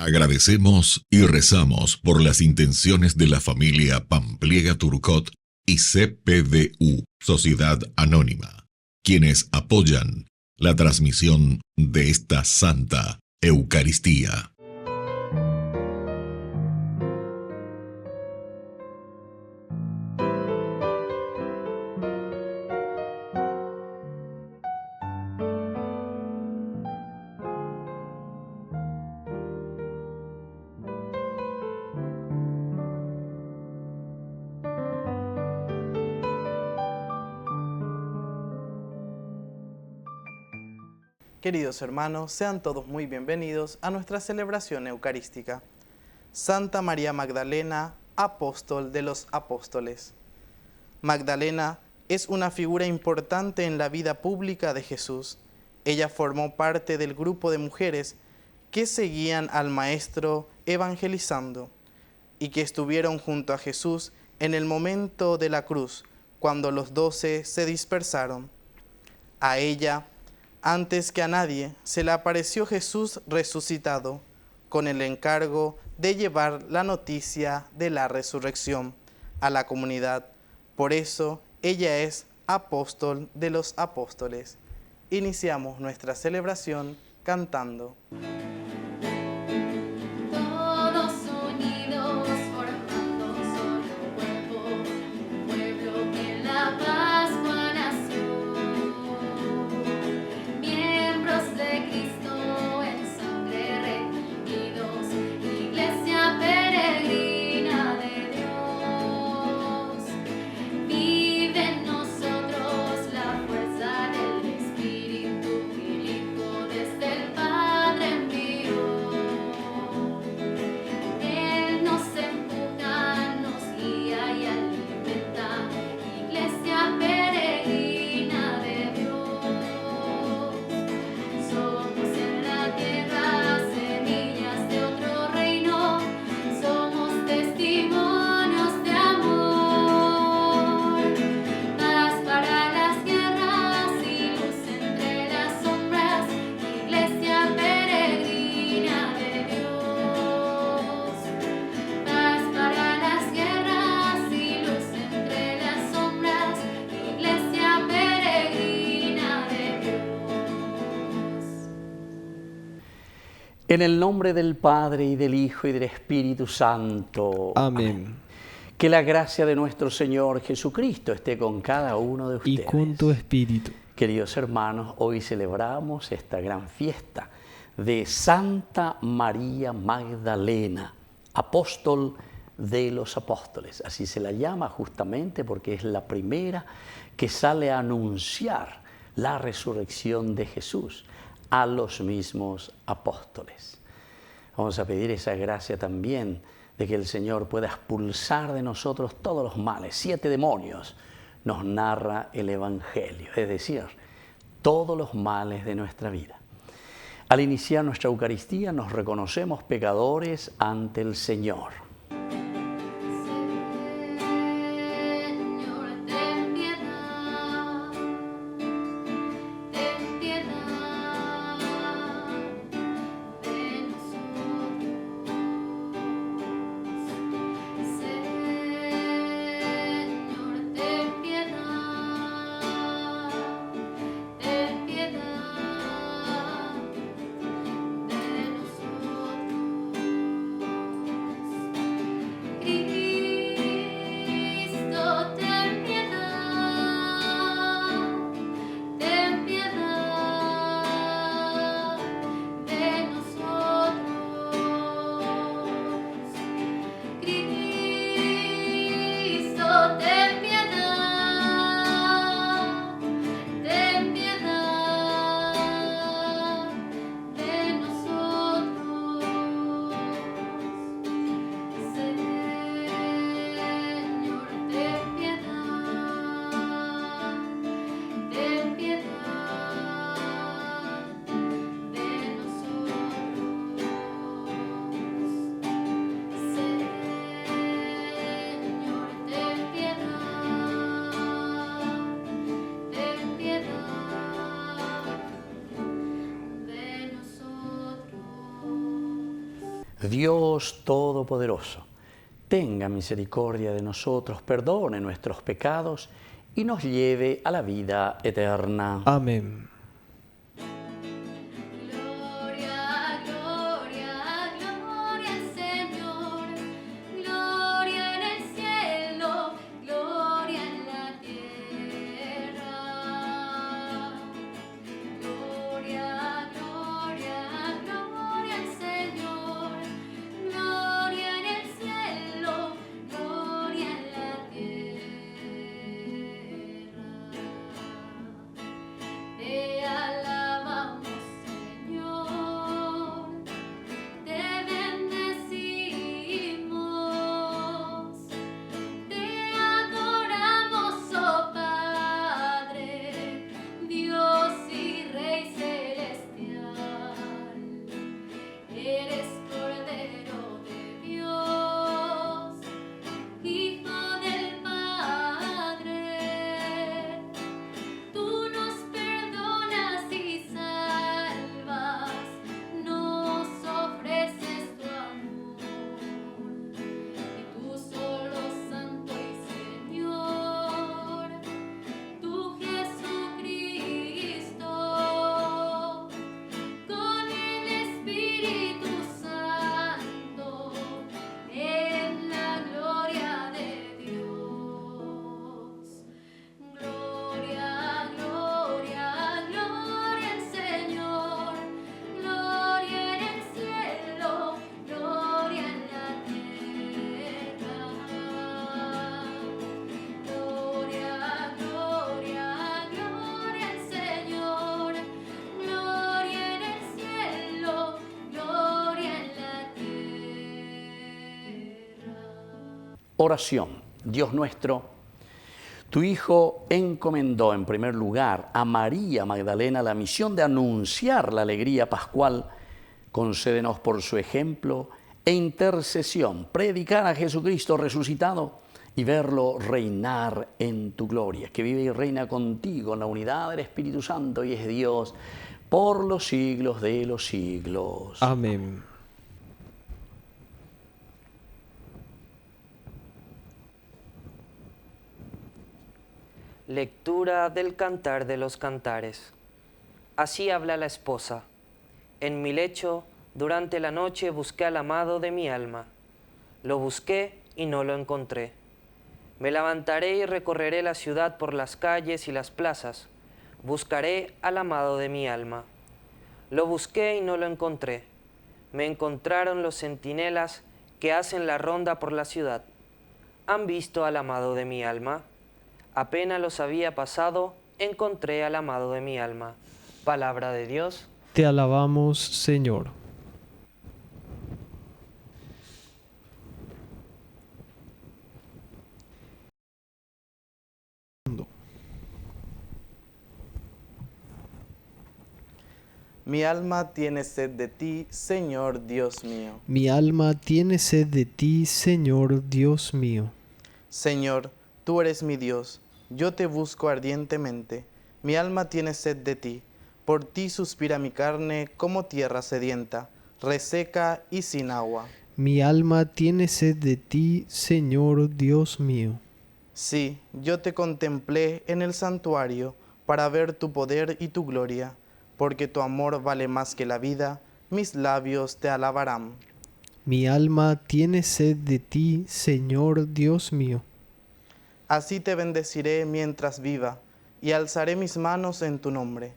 Agradecemos y rezamos por las intenciones de la familia Pampliega Turcot y CPDU, Sociedad Anónima, quienes apoyan la transmisión de esta Santa Eucaristía. Queridos hermanos, sean todos muy bienvenidos a nuestra celebración eucarística. Santa María Magdalena, apóstol de los apóstoles. Magdalena es una figura importante en la vida pública de Jesús. Ella formó parte del grupo de mujeres que seguían al Maestro evangelizando y que estuvieron junto a Jesús en el momento de la cruz, cuando los 12 se dispersaron. A ella, antes que a nadie, se le apareció Jesús resucitado, con el encargo de llevar la noticia de la resurrección a la comunidad. Por eso, ella es apóstol de los apóstoles. Iniciamos nuestra celebración cantando. En el nombre del Padre, y del Hijo, y del Espíritu Santo. Amén. Que la gracia de nuestro Señor Jesucristo esté con cada uno de ustedes. Y con tu espíritu. Queridos hermanos, hoy celebramos esta gran fiesta de Santa María Magdalena, apóstol de los apóstoles. Así se la llama justamente porque es la primera que sale a anunciar la resurrección de Jesús a los mismos apóstoles. Vamos a pedir esa gracia también de que el Señor pueda expulsar de nosotros todos los males. 7 demonios nos narra el Evangelio, es decir, todos los males de nuestra vida. Al iniciar nuestra Eucaristía nos reconocemos pecadores ante el Señor. Dios Todopoderoso, tenga misericordia de nosotros, perdone nuestros pecados y nos lleve a la vida eterna. Amén. Gloria, gloria, gloria al Señor. Gloria en el cielo, gloria en la tierra. Gloria, gloria, gloria al Señor. Gloria en el cielo, gloria en la tierra. Te alabamos, Señor, te bendecimos, te adoramos, oh Padre, Dios y Rey celestial. Eres Cordero de Dios, Hijo del Padre. Tú nos perdonas y salvas, nos ofreces tu amor. Y tú solo Santo y Señor, tú Jesucristo, con el Espíritu Santo, en la gloria de Dios. Gloria, gloria, gloria al Señor. Gloria en el cielo, gloria en la tierra. Gloria, gloria, gloria al Señor. Gloria en el cielo, gloria en la tierra. Oración. Dios nuestro, tu Hijo encomendó en primer lugar a María Magdalena la misión de anunciar la alegría pascual. Concédenos por su ejemplo e intercesión predicar a Jesucristo resucitado y verlo reinar en tu gloria, que vive y reina contigo en la unidad del Espíritu Santo y es Dios por los siglos de los siglos. Amén. Lectura del Cantar de los Cantares. Así habla la esposa. En mi lecho, durante la noche, busqué al amado de mi alma. Lo busqué y no lo encontré. Me levantaré y recorreré la ciudad por las calles y las plazas. Buscaré al amado de mi alma. Lo busqué y no lo encontré. Me encontraron los centinelas que hacen la ronda por la ciudad. ¿Han visto al amado de mi alma? Apenas los había pasado, encontré al amado de mi alma. Palabra de Dios. Te alabamos, Señor. Mi alma tiene sed de ti, Señor Dios mío. Mi alma tiene sed de ti, Señor Dios mío. Señor, tú eres mi Dios, yo te busco ardientemente. Mi alma tiene sed de ti, por ti suspira mi carne como tierra sedienta, reseca y sin agua. Mi alma tiene sed de ti, Señor Dios mío. Sí, yo te contemplé en el santuario para ver tu poder y tu gloria, porque tu amor vale más que la vida, mis labios te alabarán. Mi alma tiene sed de ti, Señor Dios mío. Así te bendeciré mientras viva, y alzaré mis manos en tu nombre.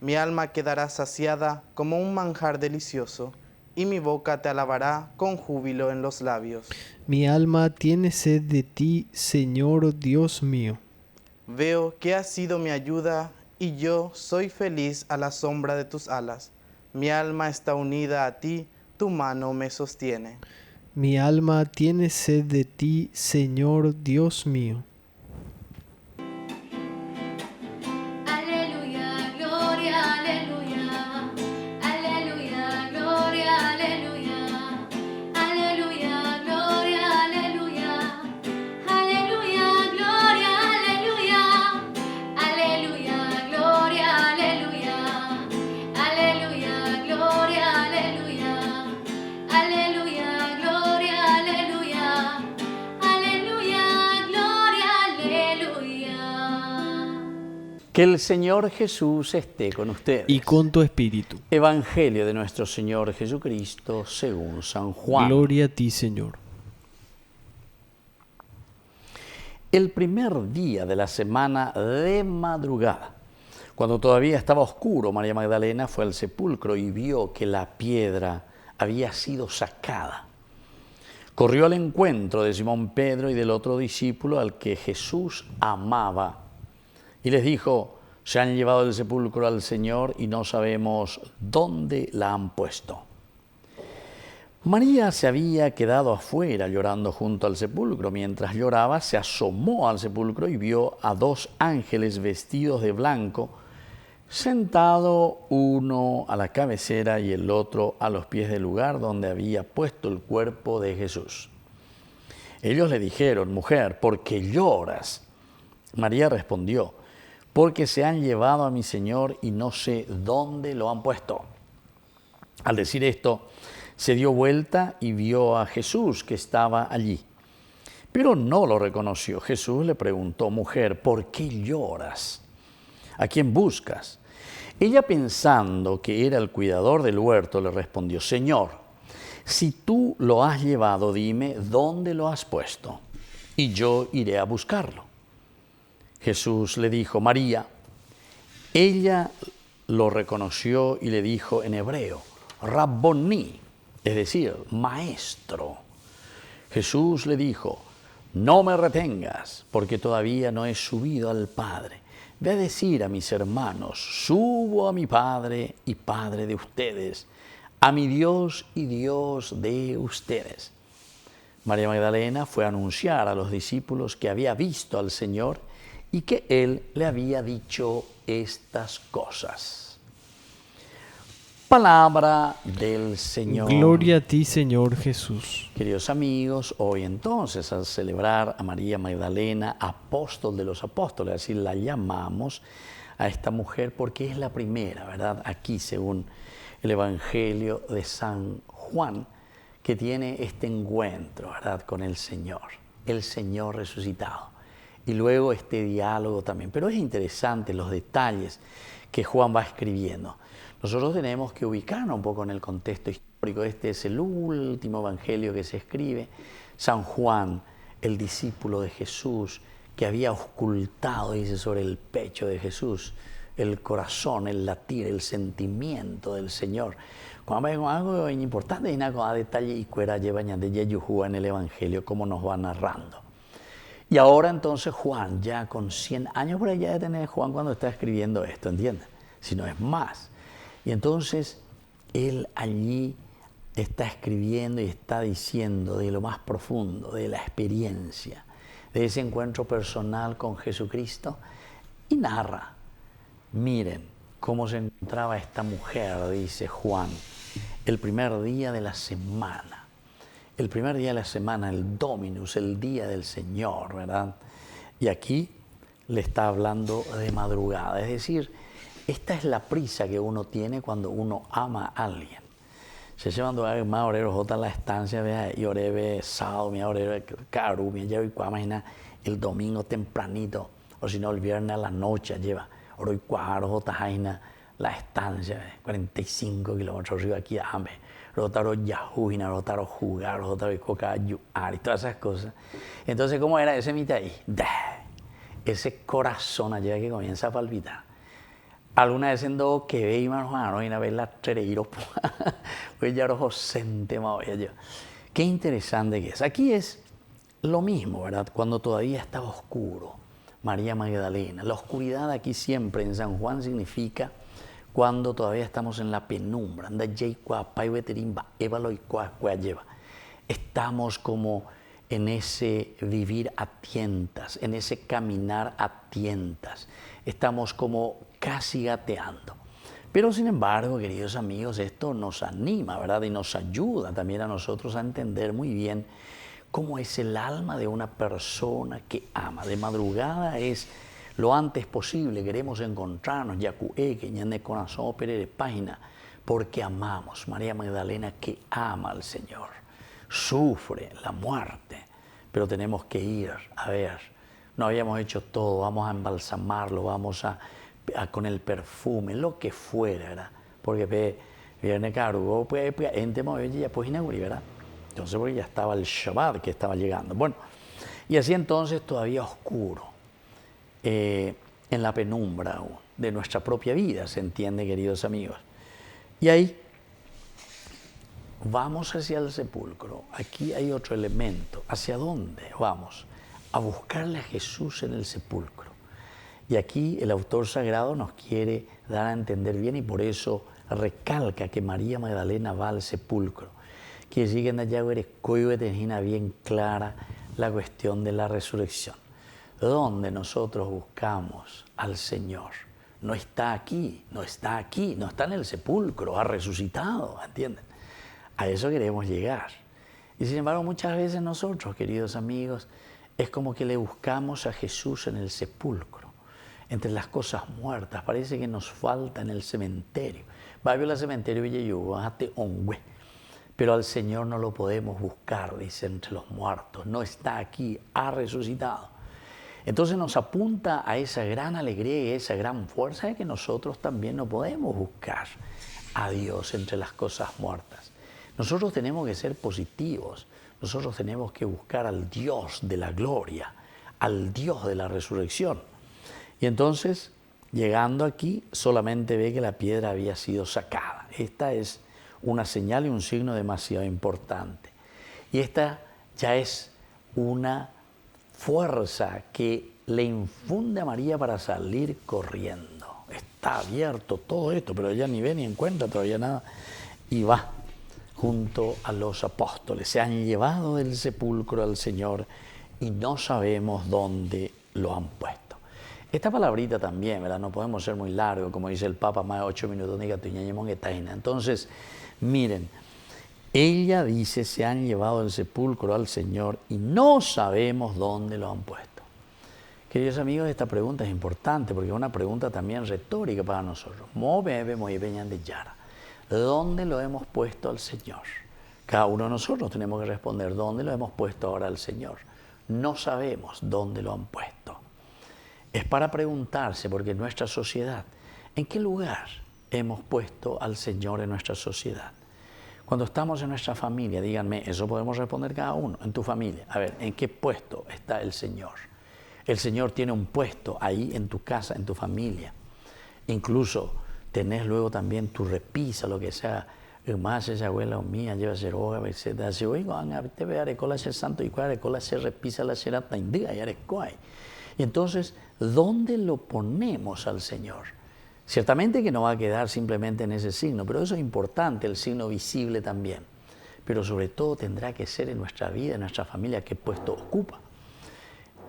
Mi alma quedará saciada como un manjar delicioso, y mi boca te alabará con júbilo en los labios. Mi alma tiene sed de ti, Señor Dios mío. Veo que has sido mi ayuda, y yo soy feliz a la sombra de tus alas. Mi alma está unida a ti, tu mano me sostiene. Mi alma tiene sed de ti, Señor Dios mío. Aleluya, gloria, aleluya. Aleluya, gloria, aleluya. Aleluya, gloria, aleluya. Aleluya, gloria, aleluya. Aleluya, gloria, aleluya. Aleluya, gloria, aleluya. Aleluya. Que el Señor Jesús esté con ustedes. y con tu espíritu. Evangelio de nuestro Señor Jesucristo según San Juan. Gloria a ti, Señor. El primer día de la semana de madrugada, cuando todavía estaba oscuro, María Magdalena fue al sepulcro y vio que la piedra había sido sacada. Corrió al encuentro de Simón Pedro y del otro discípulo al que Jesús amaba y les dijo: se han llevado del sepulcro al Señor y no sabemos dónde la han puesto. María se había quedado afuera llorando junto al sepulcro. Mientras lloraba, se asomó al sepulcro y vio a dos ángeles vestidos de blanco, sentado uno a la cabecera y el otro a los pies del lugar donde había puesto el cuerpo de Jesús. Ellos le dijeron: mujer, ¿por qué lloras? María respondió: porque se han llevado a mi Señor y no sé dónde lo han puesto. Al decir esto, se dio vuelta y vio a Jesús que estaba allí, pero no lo reconoció. Jesús le preguntó: mujer, ¿por qué lloras? ¿A quién buscas? Ella, pensando que era el cuidador del huerto, le respondió: Señor, si tú lo has llevado, dime dónde lo has puesto, y yo iré a buscarlo. Jesús le dijo: María. Ella lo reconoció y le dijo en hebreo: Rabboni, es decir, maestro. Jesús le dijo: no me retengas, porque todavía no he subido al Padre. Ve a decir a mis hermanos: subo a mi Padre y Padre de ustedes, a mi Dios y Dios de ustedes. María Magdalena fue a anunciar a los discípulos que había visto al Señor y que Él le había dicho estas cosas. Palabra del Señor. Gloria a ti, Señor Jesús. Queridos amigos, hoy entonces, al celebrar a María Magdalena, apóstol de los apóstoles, así la llamamos a esta mujer porque es la primera, ¿verdad? Aquí, según el Evangelio de San Juan, que tiene este encuentro, ¿verdad?, con el Señor resucitado. Y luego este diálogo también. Pero es interesante los detalles que Juan va escribiendo. Nosotros tenemos que ubicarnos un poco en el contexto histórico. Este es el último evangelio que se escribe. San Juan, el discípulo de Jesús, que había ocultado, dice, sobre el pecho de Jesús, el corazón, el latir, el sentimiento del Señor. Cuando vemos algo importante, y a detalle y cuera lleva de Yeyuhua en el evangelio, como nos va narrando. Y ahora entonces Juan, ya con 100 años por allá de tener Juan cuando está escribiendo esto, ¿entiendes? Si no es más. Y entonces él allí está escribiendo y está diciendo de lo más profundo, de la experiencia, de ese encuentro personal con Jesucristo, y narra: miren cómo se encontraba esta mujer, dice Juan, el primer día de la semana. El primer día de la semana, el Dominus, el día del Señor, ¿verdad? Y aquí le está hablando de madrugada, es decir, esta es la prisa que uno tiene cuando uno ama a alguien. Se llevan más oreros jota la estancia, vea, y orebe sábado, mi orebe caru, mi lleva y imagina el domingo tempranito, o si no el viernes a la noche lleva oro y cuaro jota jaina la estancia, 45 kilómetros arriba aquí a Ambe, rotaro yahuina, rotaro jugar, rotaro coca yuar y todas esas cosas. Entonces, ¿cómo era ese mitad ahí? Ese corazón allá que comienza a palpitar. Alguna vez en do que ve y mano y una vez la trereiro pues ya rojo sente más yo. Qué interesante que es. Aquí es lo mismo, ¿verdad? Cuando todavía estaba oscuro, María Magdalena. La oscuridad aquí siempre en San Juan significa cuando todavía estamos en la penumbra. Estamos como en ese vivir a tientas, en ese caminar a tientas. Estamos como casi gateando. Pero sin embargo, queridos amigos, esto nos anima, ¿verdad? Y nos ayuda también a nosotros a entender muy bien cómo es el alma de una persona que ama. De madrugada es lo antes posible, queremos encontrarnos, página, porque amamos. María Magdalena que ama al Señor, sufre la muerte, pero tenemos que ir a ver. No habíamos hecho todo, vamos a embalsamarlo, vamos a con el perfume, lo que fuera, ¿verdad? Porque viene caro, pues ya pues inauguré, ¿verdad? Entonces, porque ya estaba el Shabbat que estaba llegando. Bueno, y así entonces todavía oscuro, en la penumbra aún de nuestra propia vida, se entiende, queridos amigos. Y ahí vamos hacia el sepulcro. Aquí hay otro elemento. ¿Hacia dónde vamos? A buscarle a Jesús en el sepulcro. Y aquí el autor sagrado nos quiere dar a entender bien y por eso recalca que María Magdalena va al sepulcro. Que lleguen allá a bien clara la cuestión de la resurrección. ¿Dónde nosotros buscamos al Señor? No está aquí, no está en el sepulcro, ha resucitado, ¿entienden? A eso queremos llegar. Y sin embargo, muchas veces nosotros, queridos amigos, es como que le buscamos a Jesús en el sepulcro, entre las cosas muertas. Parece que nos falta en el cementerio. Va al cementerio pero al Señor no lo podemos buscar, dice, entre los muertos. No está aquí, ha resucitado. Entonces nos apunta a esa gran alegría y esa gran fuerza de que nosotros también no podemos buscar a Dios entre las cosas muertas. Nosotros tenemos que ser positivos, nosotros tenemos que buscar al Dios de la gloria, al Dios de la resurrección. Y entonces, llegando aquí, solamente ve que la piedra había sido sacada. Esta es una señal y un signo demasiado importante. Y esta ya es una fuerza que le infunde a María para salir corriendo. Está abierto todo esto, pero ella ni ve ni encuentra todavía nada. Y va junto a los apóstoles. Se han llevado del sepulcro al Señor y no sabemos dónde lo han puesto. Esta palabrita también, ¿verdad? No podemos ser muy largos, como dice el Papa, más de 8 minutos. Entonces, miren, ella dice, se han llevado del sepulcro al Señor y no sabemos dónde lo han puesto. Queridos amigos, esta pregunta es importante porque es una pregunta también retórica para nosotros. ¿Dónde lo hemos puesto al Señor? Cada uno de nosotros tenemos que responder, ¿dónde lo hemos puesto ahora al Señor? No sabemos dónde lo han puesto. Es para preguntarse, porque en nuestra sociedad, ¿en qué lugar hemos puesto al Señor en nuestra sociedad? Cuando estamos en nuestra familia, díganme, eso podemos responder cada uno, en tu familia. A ver, ¿en qué puesto está el Señor? El Señor tiene un puesto ahí en tu casa, en tu familia. Incluso tenés luego también tu repisa, lo que sea. Más esa abuela o mía lleva a ser hoga, etc. Si oigo, te ve arecola ser santo y cuál arecola se repisa la serata indiga y arecoay. Y entonces, ¿dónde lo ponemos al Señor? Ciertamente que no va a quedar simplemente en ese signo, pero eso es importante, el signo visible también. Pero sobre todo tendrá que ser en nuestra vida, en nuestra familia, qué puesto ocupa.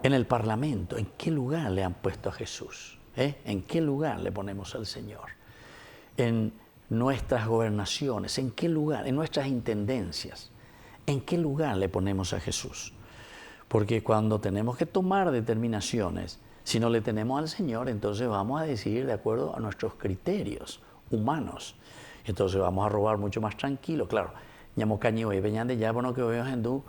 En el Parlamento, ¿en qué lugar le han puesto a Jesús? ¿En qué lugar le ponemos al Señor? En nuestras gobernaciones, ¿en qué lugar? En nuestras intendencias, ¿en qué lugar le ponemos a Jesús? Porque cuando tenemos que tomar determinaciones, si no le tenemos al Señor, entonces vamos a decidir de acuerdo a nuestros criterios humanos. Entonces vamos a robar mucho más tranquilo. Claro, ñamocaño y peñande ya bueno que veo hindú,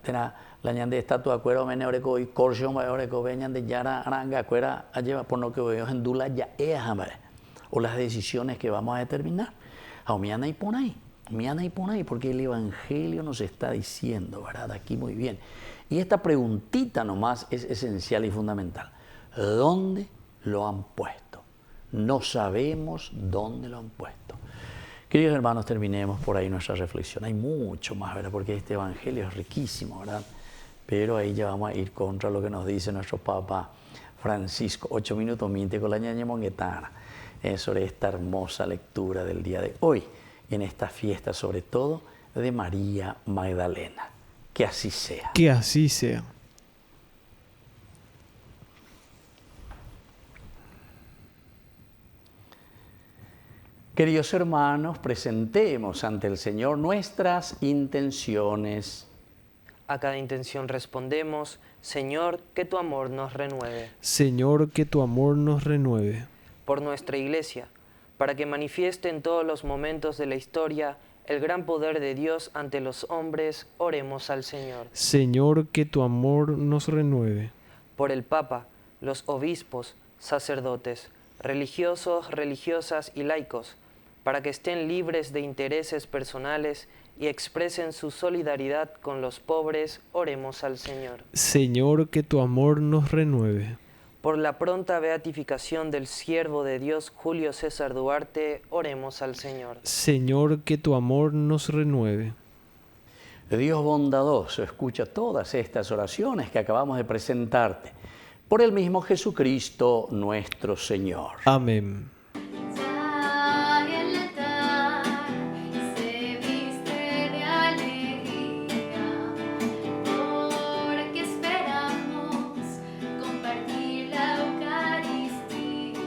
tena la ñande estatua acuerdo mene oreco y corsión va oreco peñande yara aranga acuerda lleva por no que veo hindú la ya o las decisiones que vamos a determinar. Miana y por ahí, porque el Evangelio nos está diciendo, ¿verdad? Aquí muy bien. Y esta preguntita nomás es esencial y fundamental. ¿Dónde lo han puesto? No sabemos dónde lo han puesto. Queridos hermanos, terminemos por ahí nuestra reflexión. Hay mucho más, ¿verdad? Porque este Evangelio es riquísimo, ¿verdad? Pero ahí ya vamos a ir contra lo que nos dice nuestro Papa Francisco. 8 minutos, minte con la ñaña monguetana. Sobre esta hermosa lectura del día de hoy, en esta fiesta sobre todo de María Magdalena. Que así sea. Que así sea. Queridos hermanos, presentemos ante el Señor nuestras intenciones. A cada intención respondemos, Señor, que tu amor nos renueve. Señor, que tu amor nos renueve. Por nuestra Iglesia, para que manifieste en todos los momentos de la historia el gran poder de Dios ante los hombres, oremos al Señor. Señor, que tu amor nos renueve. Por el Papa, los obispos, sacerdotes, religiosos, religiosas y laicos, para que estén libres de intereses personales y expresen su solidaridad con los pobres, oremos al Señor. Señor, que tu amor nos renueve. Por la pronta beatificación del siervo de Dios Julio César Duarte, oremos al Señor. Señor, que tu amor nos renueve. Dios bondadoso, escucha todas estas oraciones que acabamos de presentarte. Por el mismo Jesucristo nuestro Señor. Amén. Ya el altar se viste de alegría, porque esperamos compartir la Eucaristía.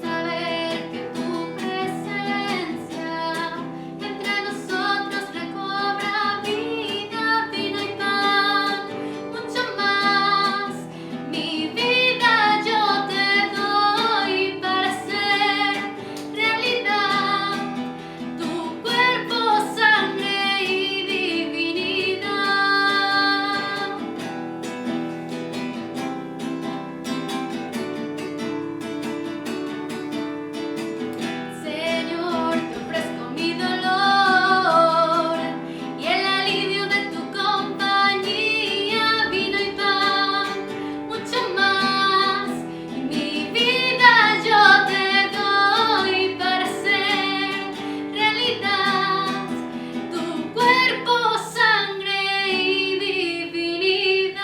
Saber que tu presencia entre nosotros recobra vida, vino y pan, mucho más. Mi vida yo te doy para hacer realidad tu cuerpo, sangre y divinidad. Señor, te ofrezco mi dolor y el alivio de tu compañía, vino y pan, mucho más. Y mi vida yo te doy para hacer realidad tu cuerpo, sangre y divinidad.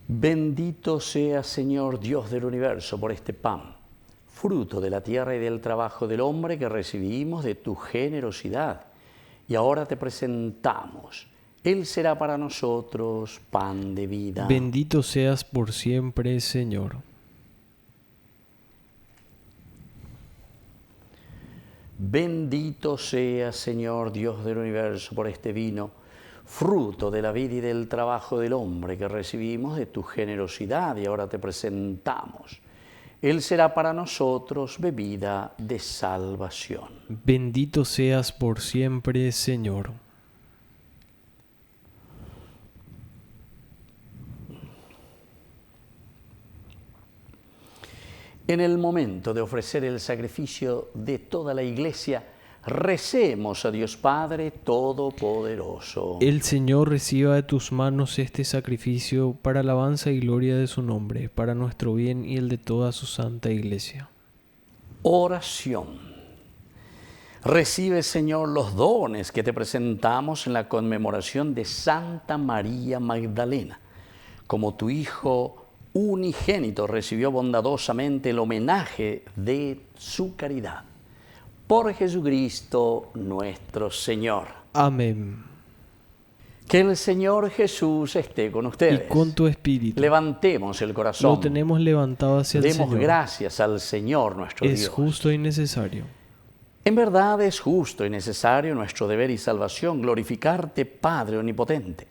Bendito sea, Señor Dios del universo, por este pan, fruto de la tierra y del trabajo del hombre que recibimos de tu generosidad. Y ahora te presentamos. Él será para nosotros pan de vida. Bendito seas por siempre, Señor. Bendito sea, Señor Dios del universo, por este vino, fruto de la vida y del trabajo del hombre que recibimos de tu generosidad, y ahora te presentamos. Él será para nosotros bebida de salvación. Bendito seas por siempre, Señor. En el momento de ofrecer el sacrificio de toda la Iglesia, recemos a Dios Padre Todopoderoso. El Señor reciba de tus manos este sacrificio para alabanza y gloria de su nombre, para nuestro bien y el de toda su santa Iglesia. Oración. Recibe, Señor, los dones que te presentamos en la conmemoración de Santa María Magdalena. Como tu Hijo unigénito recibió bondadosamente el homenaje de su caridad. Por Jesucristo nuestro Señor. Amén. Que el Señor Jesús esté con ustedes. Y con tu espíritu. Levantemos el corazón. Lo tenemos levantado hacia el Demos Señor. gracias al Señor nuestro Dios. Es justo y necesario. En verdad es justo y necesario nuestro deber y salvación glorificarte, Padre Omnipotente,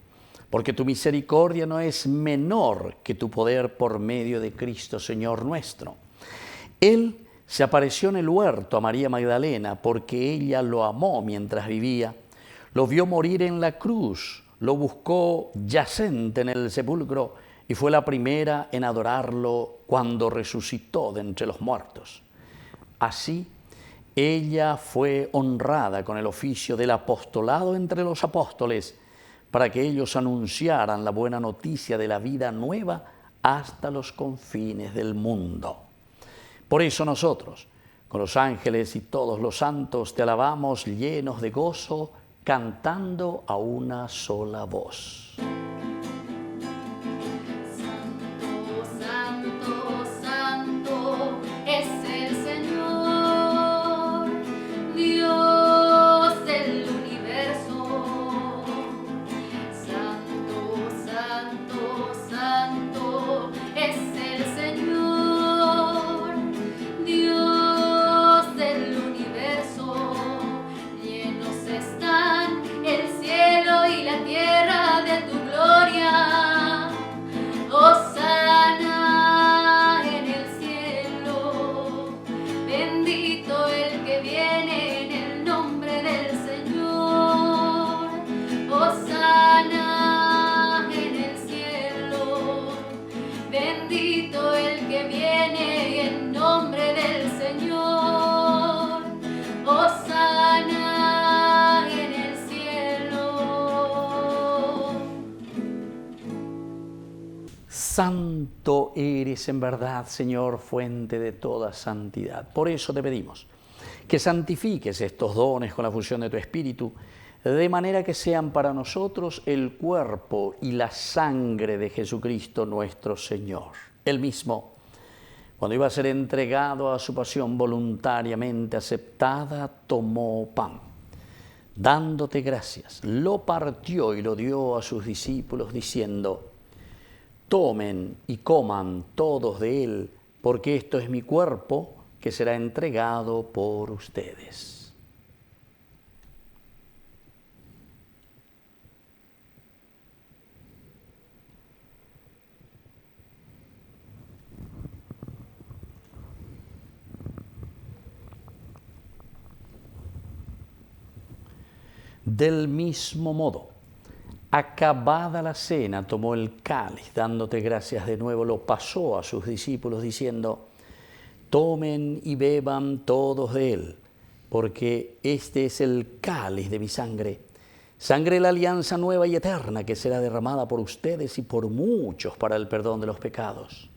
porque tu misericordia no es menor que tu poder por medio de Cristo, Señor nuestro. Él se apareció en el huerto a María Magdalena porque ella lo amó mientras vivía, lo vio morir en la cruz, lo buscó yacente en el sepulcro y fue la primera en adorarlo cuando resucitó de entre los muertos. Así, ella fue honrada con el oficio del apostolado entre los apóstoles para que ellos anunciaran la buena noticia de la vida nueva hasta los confines del mundo. Por eso nosotros, con los ángeles y todos los santos, te alabamos llenos de gozo, cantando a una sola voz. Santo, santo es el Señor, Dios del universo. Santo, santo, santo es el Señor, Dios del universo. Llenos están el cielo y la tierra de tu Santo eres en verdad, Señor, fuente de toda santidad. Por eso te pedimos que santifiques estos dones con la fusión de tu Espíritu, de manera que sean para nosotros el cuerpo y la sangre de Jesucristo nuestro Señor. Él mismo, cuando iba a ser entregado a su pasión voluntariamente aceptada, tomó pan. Dándote gracias, lo partió y lo dio a sus discípulos, diciendo: tomen y coman todos de él, porque esto es mi cuerpo que será entregado por ustedes. Del mismo modo, acabada la cena, tomó el cáliz, dándote gracias de nuevo, lo pasó a sus discípulos, diciendo: tomen y beban todos de él, porque este es el cáliz de mi sangre, sangre de la alianza nueva y eterna, que será derramada por ustedes y por muchos para el perdón de los pecados.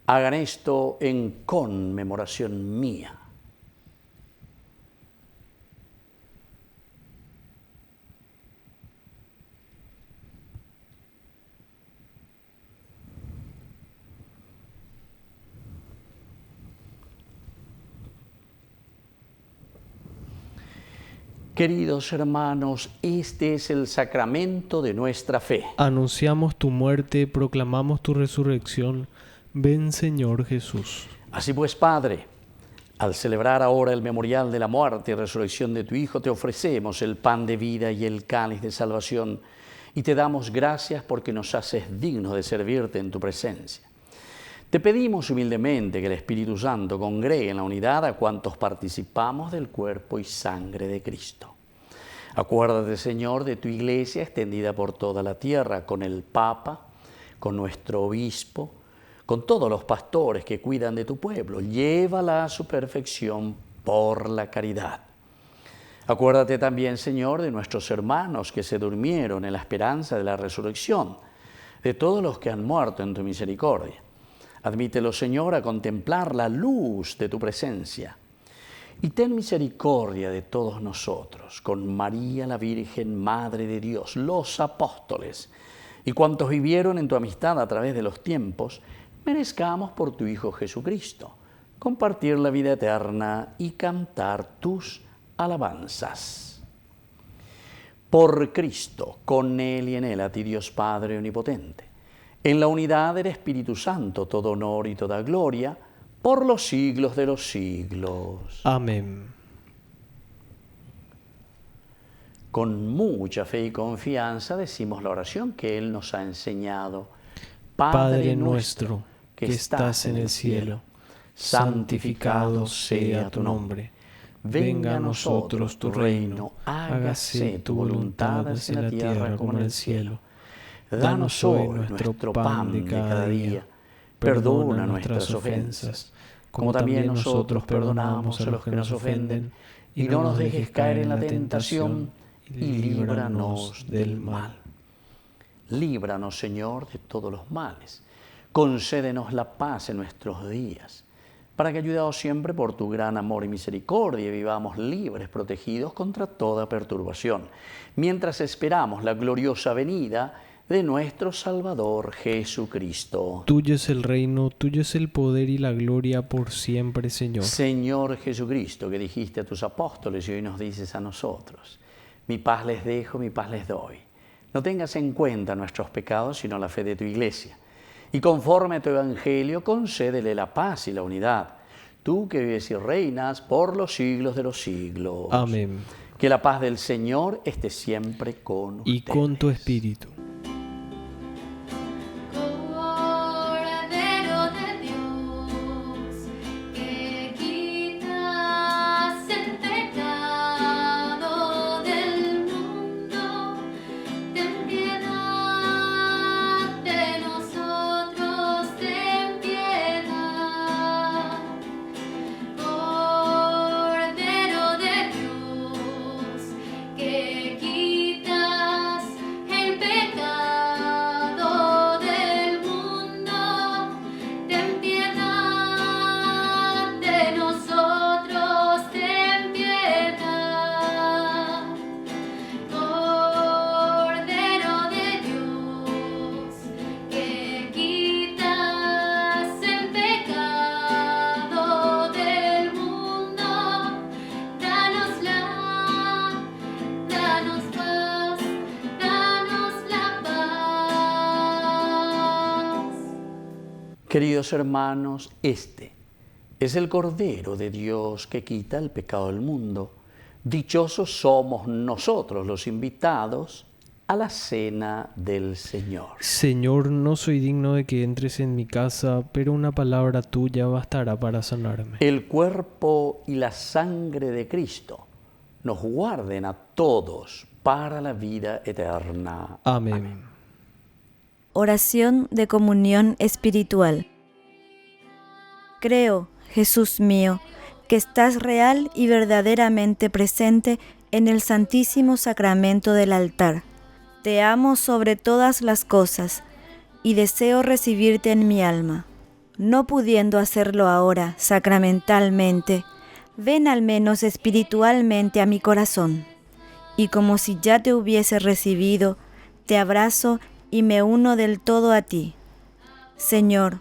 Hagan esto en conmemoración mía. Queridos hermanos, este es el sacramento de nuestra fe. Anunciamos tu muerte, proclamamos tu resurrección. Ven, Señor Jesús. Así pues, Padre, al celebrar ahora el memorial de la muerte y resurrección de tu Hijo, te ofrecemos el pan de vida y el cáliz de salvación, y te damos gracias porque nos haces dignos de servirte en tu presencia. Te pedimos humildemente que el Espíritu Santo congregue en la unidad a cuantos participamos del cuerpo y sangre de Cristo. Acuérdate, Señor, de tu Iglesia extendida por toda la tierra, con el Papa, con nuestro Obispo, con todos los pastores que cuidan de tu pueblo. Llévala a su perfección por la caridad. Acuérdate también, Señor, de nuestros hermanos que se durmieron en la esperanza de la resurrección, de todos los que han muerto en tu misericordia. Admítelo, Señor, a contemplar la luz de tu presencia. Y ten misericordia de todos nosotros, con María la Virgen, Madre de Dios, los apóstoles, y cuantos vivieron en tu amistad a través de los tiempos, merezcamos por tu Hijo Jesucristo compartir la vida eterna y cantar tus alabanzas. Por Cristo, con Él y en Él, a ti Dios Padre Omnipotente, en la unidad del Espíritu Santo, todo honor y toda gloria, por los siglos de los siglos. Amén. Con mucha fe y confianza decimos la oración que Él nos ha enseñado. Padre nuestro, que estás en el cielo, santificado sea tu nombre. Venga a nosotros tu reino, hágase tu voluntad así en la tierra como en el cielo. Danos hoy nuestro pan de cada día. Perdona nuestras ofensas, como también nosotros perdonamos a los que nos ofenden. Y no nos dejes caer en la tentación, y líbranos del mal. Líbranos, Señor, de todos los males. Concédenos la paz en nuestros días, para que, ayudados siempre por tu gran amor y misericordia, vivamos libres, protegidos contra toda perturbación, mientras esperamos la gloriosa venida de nuestro Salvador Jesucristo. Tuyo es el reino, tuyo es el poder y la gloria por siempre, Señor. Señor Jesucristo, que dijiste a tus apóstoles y hoy nos dices a nosotros: mi paz les dejo, mi paz les doy. No tengas en cuenta nuestros pecados, sino la fe de tu Iglesia. Y conforme a tu Evangelio, concédele la paz y la unidad. Tú que vives y reinas por los siglos de los siglos. Amén. Que la paz del Señor esté siempre con ustedes. Y con tu espíritu. Cordero de Dios, que quitas el pecado del mundo, ten piedad de nosotros, ten piedad. Cordero de Dios, que quitas el pecado Queridos hermanos, este es el Cordero de Dios que quita el pecado del mundo. Dichosos somos nosotros los invitados a la cena del Señor. Señor, no soy digno de que entres en mi casa, pero una palabra tuya bastará para sanarme. El cuerpo y la sangre de Cristo nos guarden a todos para la vida eterna. Amén. Oración de comunión espiritual. Creo, Jesús mío, que estás real y verdaderamente presente en el Santísimo Sacramento del altar. Te amo sobre todas las cosas y deseo recibirte en mi alma. No pudiendo hacerlo ahora sacramentalmente, ven al menos espiritualmente a mi corazón. Y como si ya te hubiese recibido, te abrazo y me uno del todo a ti. Señor,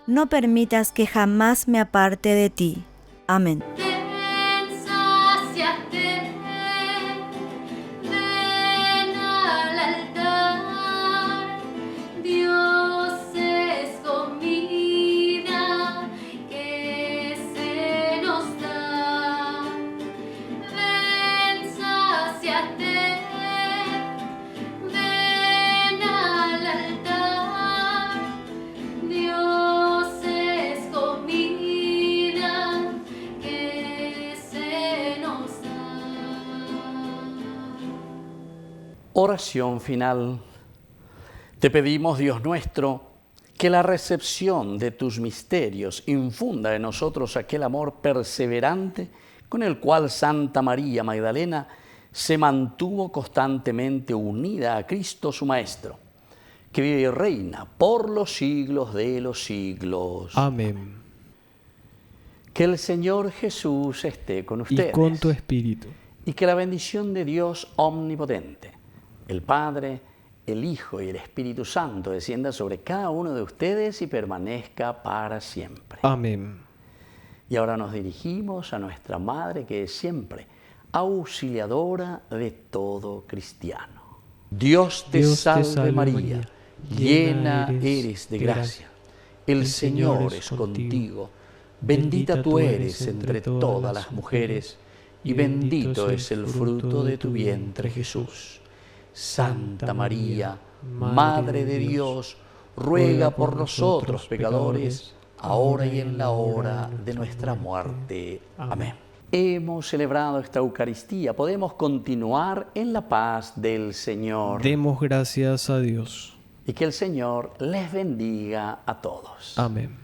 no permitas que jamás me aparte de ti. Amén. Ven, sáciate, ven al altar. Dios es comida que se nos da. Ven, sáciate, ven al altar. Dios es comida que se nos da. Oración final. Te pedimos, Dios nuestro, que la recepción de tus misterios infunda en nosotros aquel amor perseverante con el cual Santa María Magdalena se mantuvo constantemente unida a Cristo su Maestro, que vive y reina por los siglos de los siglos. Amén. Que el Señor Jesús esté con Y ustedes. con tu espíritu. Y que la bendición de Dios omnipotente, el Padre, el Hijo y el Espíritu Santo descienda sobre cada uno de ustedes y permanezca para siempre. Amén. Y ahora nos dirigimos a nuestra Madre, que es siempre auxiliadora de todo cristiano. Dios te salve María, llena eres de gracia. El Señor es contigo. Bendita tú eres entre todas las mujeres, y bendito es el fruto de tu vientre, Jesús. Santa María, Madre de Dios, ruega por nosotros pecadores, ahora y en la hora de nuestra muerte. Amén. Hemos celebrado esta Eucaristía, podemos continuar en la paz del Señor. Demos gracias a Dios. Y que el Señor les bendiga a todos. Amén.